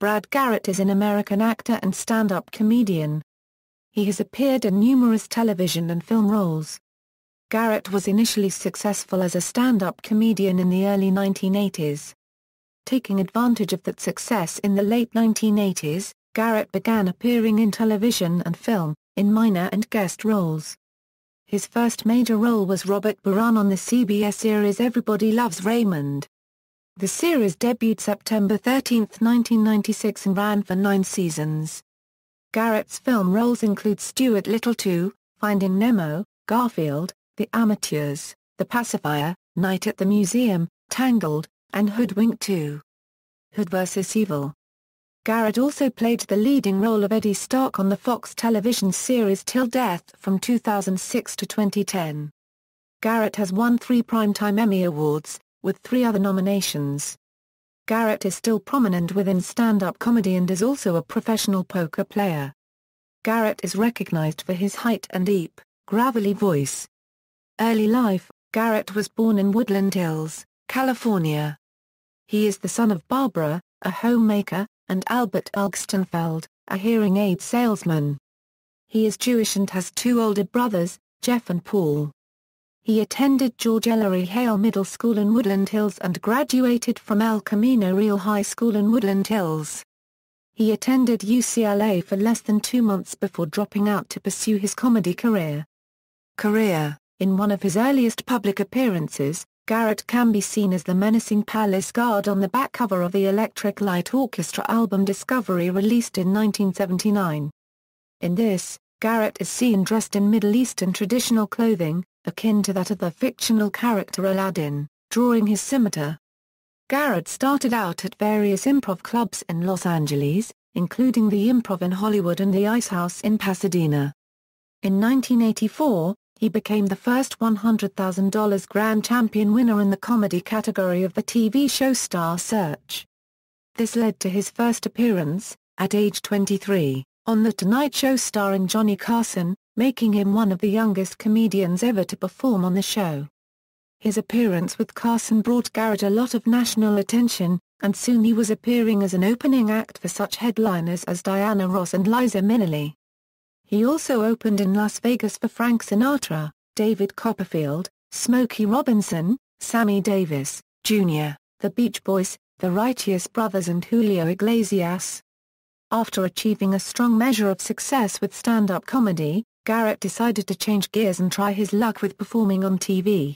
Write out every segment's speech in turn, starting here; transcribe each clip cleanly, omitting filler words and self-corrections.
Brad Garrett is an American actor and stand-up comedian. He has appeared in numerous television and film roles. Garrett was initially successful as a stand-up comedian in the early 1980s. Taking advantage of that success in the late 1980s, Garrett began appearing in television and film, in minor and guest roles. His first major role was Robert Barone on the CBS series Everybody Loves Raymond. The series debuted September 13, 1996 and ran for 9 seasons. Garrett's film roles include Stuart Little 2, Finding Nemo, Garfield, The Amateurs, The Pacifier, Night at the Museum, Tangled, and Hoodwinked 2. Hood vs. Evil. Garrett also played the leading role of Eddie Stark on the Fox television series Till Death from 2006 to 2010. Garrett has won 3 Primetime Emmy Awards, with 3 other nominations. Garrett is still prominent within stand-up comedy and is also a professional poker player. Garrett is recognized for his height and deep, gravelly voice. Early life: Garrett was born in Woodland Hills, California. He is the son of Barbara, a homemaker, and Albert Gerstenfeld, a hearing aid salesman. He is Jewish and has 2 older brothers, Jeff and Paul. He attended George Ellery Hale Middle School in Woodland Hills and graduated from El Camino Real High School in Woodland Hills. He attended UCLA for less than 2 months before dropping out to pursue his comedy career. In one of his earliest public appearances, Garrett can be seen as the menacing palace guard on the back cover of the Electric Light Orchestra album Discovery, released in 1979. In this, Garrett is seen dressed in Middle Eastern traditional clothing, akin to that of the fictional character Aladdin, drawing his scimitar. Garrett started out at various improv clubs in Los Angeles, including the Improv in Hollywood and the Ice House in Pasadena. In 1984, he became the first $100,000 Grand Champion winner in the comedy category of the TV show Star Search. This led to his first appearance, at age 23, on The Tonight Show starring Johnny Carson, making him one of the youngest comedians ever to perform on the show. His appearance with Carson brought Garrett a lot of national attention, and soon he was appearing as an opening act for such headliners as Diana Ross and Liza Minnelli. He also opened in Las Vegas for Frank Sinatra, David Copperfield, Smokey Robinson, Sammy Davis, Jr., the Beach Boys, the Righteous Brothers and Julio Iglesias. After achieving a strong measure of success with stand-up comedy, Garrett decided to change gears and try his luck with performing on TV.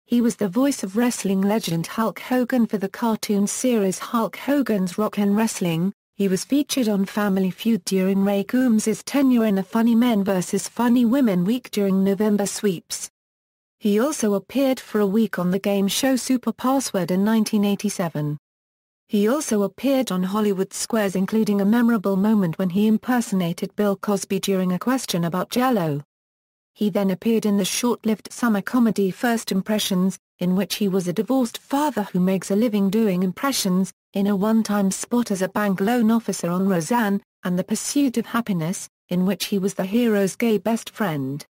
He was the voice of wrestling legend Hulk Hogan for the cartoon series Hulk Hogan's Rockin' Wrestling. He was featured on Family Feud during Ray Coombs's tenure in a Funny Men vs. Funny Women week during November sweeps. He also appeared for a week on the game show Super Password in 1987. He also appeared on Hollywood Squares, including a memorable moment when he impersonated Bill Cosby during a question about Jell-O. He then appeared in the short-lived summer comedy First Impressions, in which he was a divorced father who makes a living doing impressions, in a one-time spot as a bank loan officer on Roseanne, and The Pursuit of Happiness, in which he was the hero's gay best friend.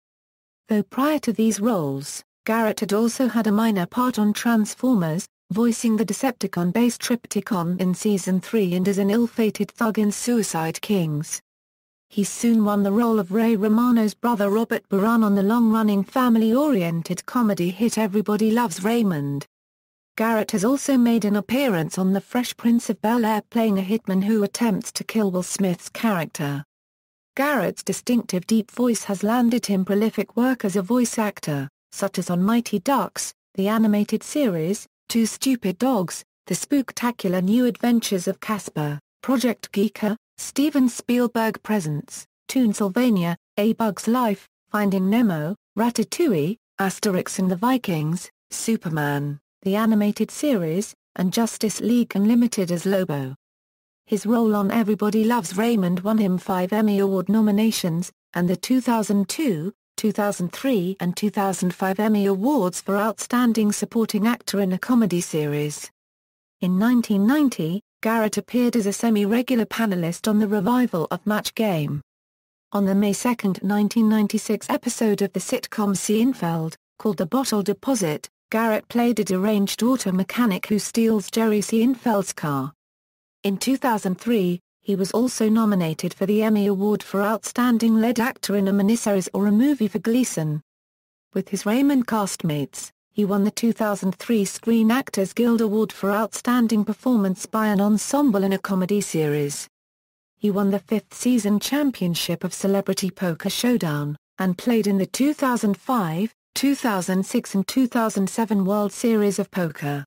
Though prior to these roles, Garrett had also had a minor part on Transformers, voicing the Decepticon-based Triptychon in Season 3 and as an ill-fated thug in Suicide Kings. He soon won the role of Ray Romano's brother Robert Barone on the long-running family-oriented comedy hit Everybody Loves Raymond. Garrett has also made an appearance on The Fresh Prince of Bel-Air, playing a hitman who attempts to kill Will Smith's character. Garrett's distinctive deep voice has landed him prolific work as a voice actor, such as on Mighty Ducks, the animated series, Two Stupid Dogs, The Spooktacular New Adventures of Casper, Project Geeker, Steven Spielberg Presents, Toonsylvania, A Bug's Life, Finding Nemo, Ratatouille, Asterix and the Vikings, Superman, the animated series, and Justice League Unlimited as Lobo. His role on Everybody Loves Raymond won him 5 Emmy Award nominations, and the 2002, 2003 and 2005 Emmy Awards for Outstanding Supporting Actor in a Comedy Series. In 1990, Garrett appeared as a semi-regular panelist on the revival of Match Game. On the May 2, 1996 episode of the sitcom Seinfeld, called The Bottle Deposit, Garrett played a deranged auto mechanic who steals Jerry Seinfeld's car. In 2003, he was also nominated for the Emmy Award for Outstanding Lead Actor in a Miniseries or a Movie for Gleason. With his Raymond castmates, he won the 2003 Screen Actors Guild Award for Outstanding Performance by an Ensemble in a Comedy Series. He won the 5th season championship of Celebrity Poker Showdown, and played in the 2005, 2006 and 2007 World Series of Poker.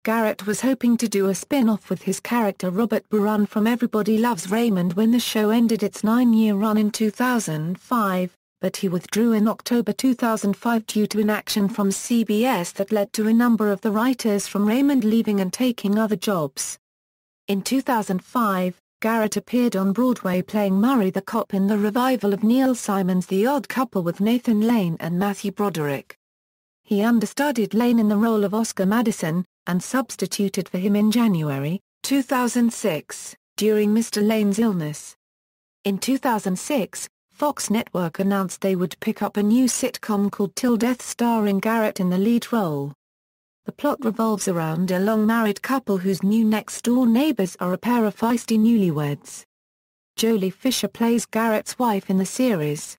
Garrett was hoping to do a spin-off with his character Robert Barone from Everybody Loves Raymond when the show ended its 9-year run in 2005, but he withdrew in October 2005 due to inaction from CBS that led to a number of the writers from Raymond leaving and taking other jobs. In 2005, Garrett appeared on Broadway playing Murray the Cop in the revival of Neil Simon's The Odd Couple with Nathan Lane and Matthew Broderick. He understudied Lane in the role of Oscar Madison, and substituted for him in January 2006, during Mr. Lane's illness. In 2006, Fox Network announced they would pick up a new sitcom called Till Death starring Garrett in the lead role. The plot revolves around a long-married couple whose new next-door neighbors are a pair of feisty newlyweds. Jolie Fisher plays Garrett's wife in the series.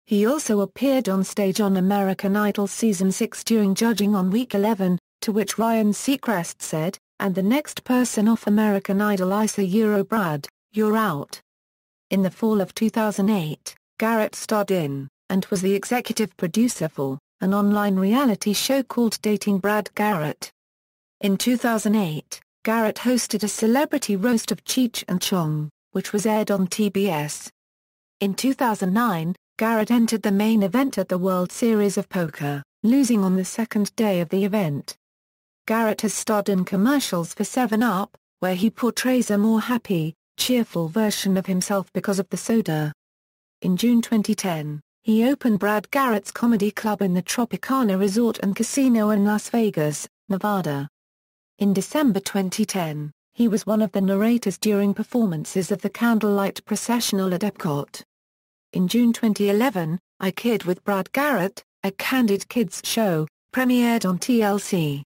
He also appeared on stage on American Idol Season 6 during judging on Week 11, to which Ryan Seacrest said, "And the next person off American Idol Brad, you're out." In the fall of 2008, Garrett starred in, and was the executive producer for, an online reality show called Dating Brad Garrett. In 2008, Garrett hosted a celebrity roast of Cheech and Chong, which was aired on TBS. In 2009, Garrett entered the main event at the World Series of Poker, losing on the second day of the event. Garrett has starred in commercials for 7-Up, where he portrays a more happy, cheerful version of himself because of the soda. In June 2010, he opened Brad Garrett's Comedy Club in the Tropicana Resort and Casino in Las Vegas, Nevada. In December 2010, he was one of the narrators during performances of the Candlelight Processional at Epcot. In June 2011, I Kid with Brad Garrett, a candid kids show, premiered on TLC.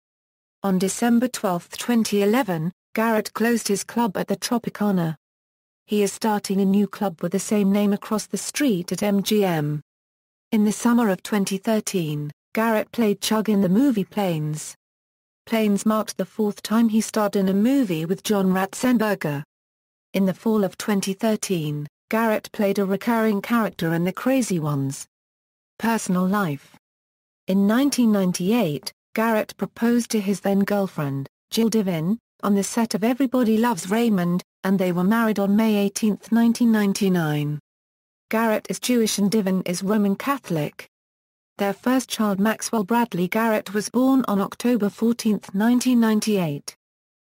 On December 12, 2011, Garrett closed his club at the Tropicana. He is starting a new club with the same name across the street at MGM. In the summer of 2013, Garrett played Chug in the movie Planes. Planes marked the 4th time he starred in a movie with John Ratzenberger. In the fall of 2013, Garrett played a recurring character in The Crazy Ones. Personal life. In 1998, Garrett proposed to his then-girlfriend, Jill Divine, on the set of Everybody Loves Raymond, and they were married on May 18, 1999. Garrett is Jewish and Divine is Roman Catholic. Their first child Maxwell Bradley Garrett was born on October 14, 1998.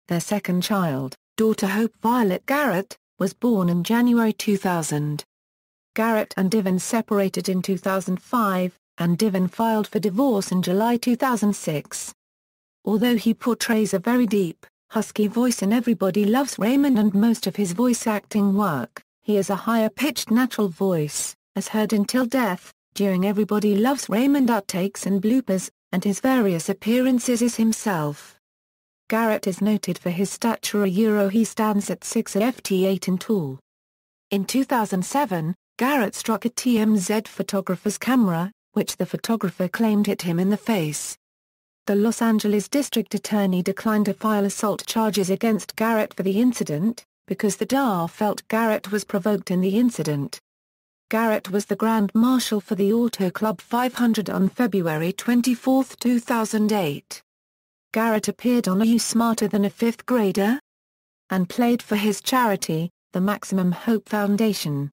Their second child, daughter Hope Violet Garrett, was born in January 2000. Garrett and Divine separated in 2005, and Divine filed for divorce in July 2006. Although he portrays a very deep, husky voice in Everybody Loves Raymond and most of his voice acting work, he has a higher-pitched natural voice, as heard in Till Death, during Everybody Loves Raymond outtakes and bloopers, and his various appearances as himself. Garrett is noted for his stature. He stands at 6 ft 8 in tall. In 2007, Garrett struck a TMZ photographer's camera, which the photographer claimed hit him in the face. The Los Angeles District Attorney declined to file assault charges against Garrett for the incident, because the DA felt Garrett was provoked in the incident. Garrett was the Grand Marshal for the Auto Club 500 on February 24, 2008. Garrett appeared on Are You Smarter Than a Fifth Grader? And played for his charity, the Maximum Hope Foundation.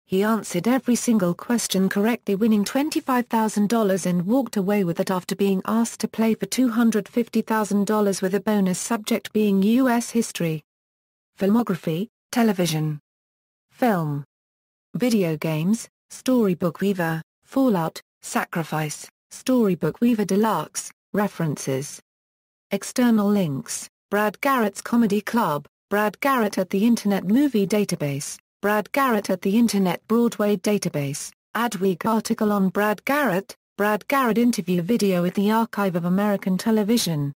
He answered every single question correctly, winning $25,000 and walked away with it after being asked to play for $250,000 with a bonus subject being U.S. history. Filmography, television, film, video games, Storybook Weaver, Fallout, Sacrifice, Storybook Weaver Deluxe, references. External links, Brad Garrett's Comedy Club, Brad Garrett at the Internet Movie Database, Brad Garrett at the Internet Broadway Database, Adweek article on Brad Garrett interview video at the Archive of American Television.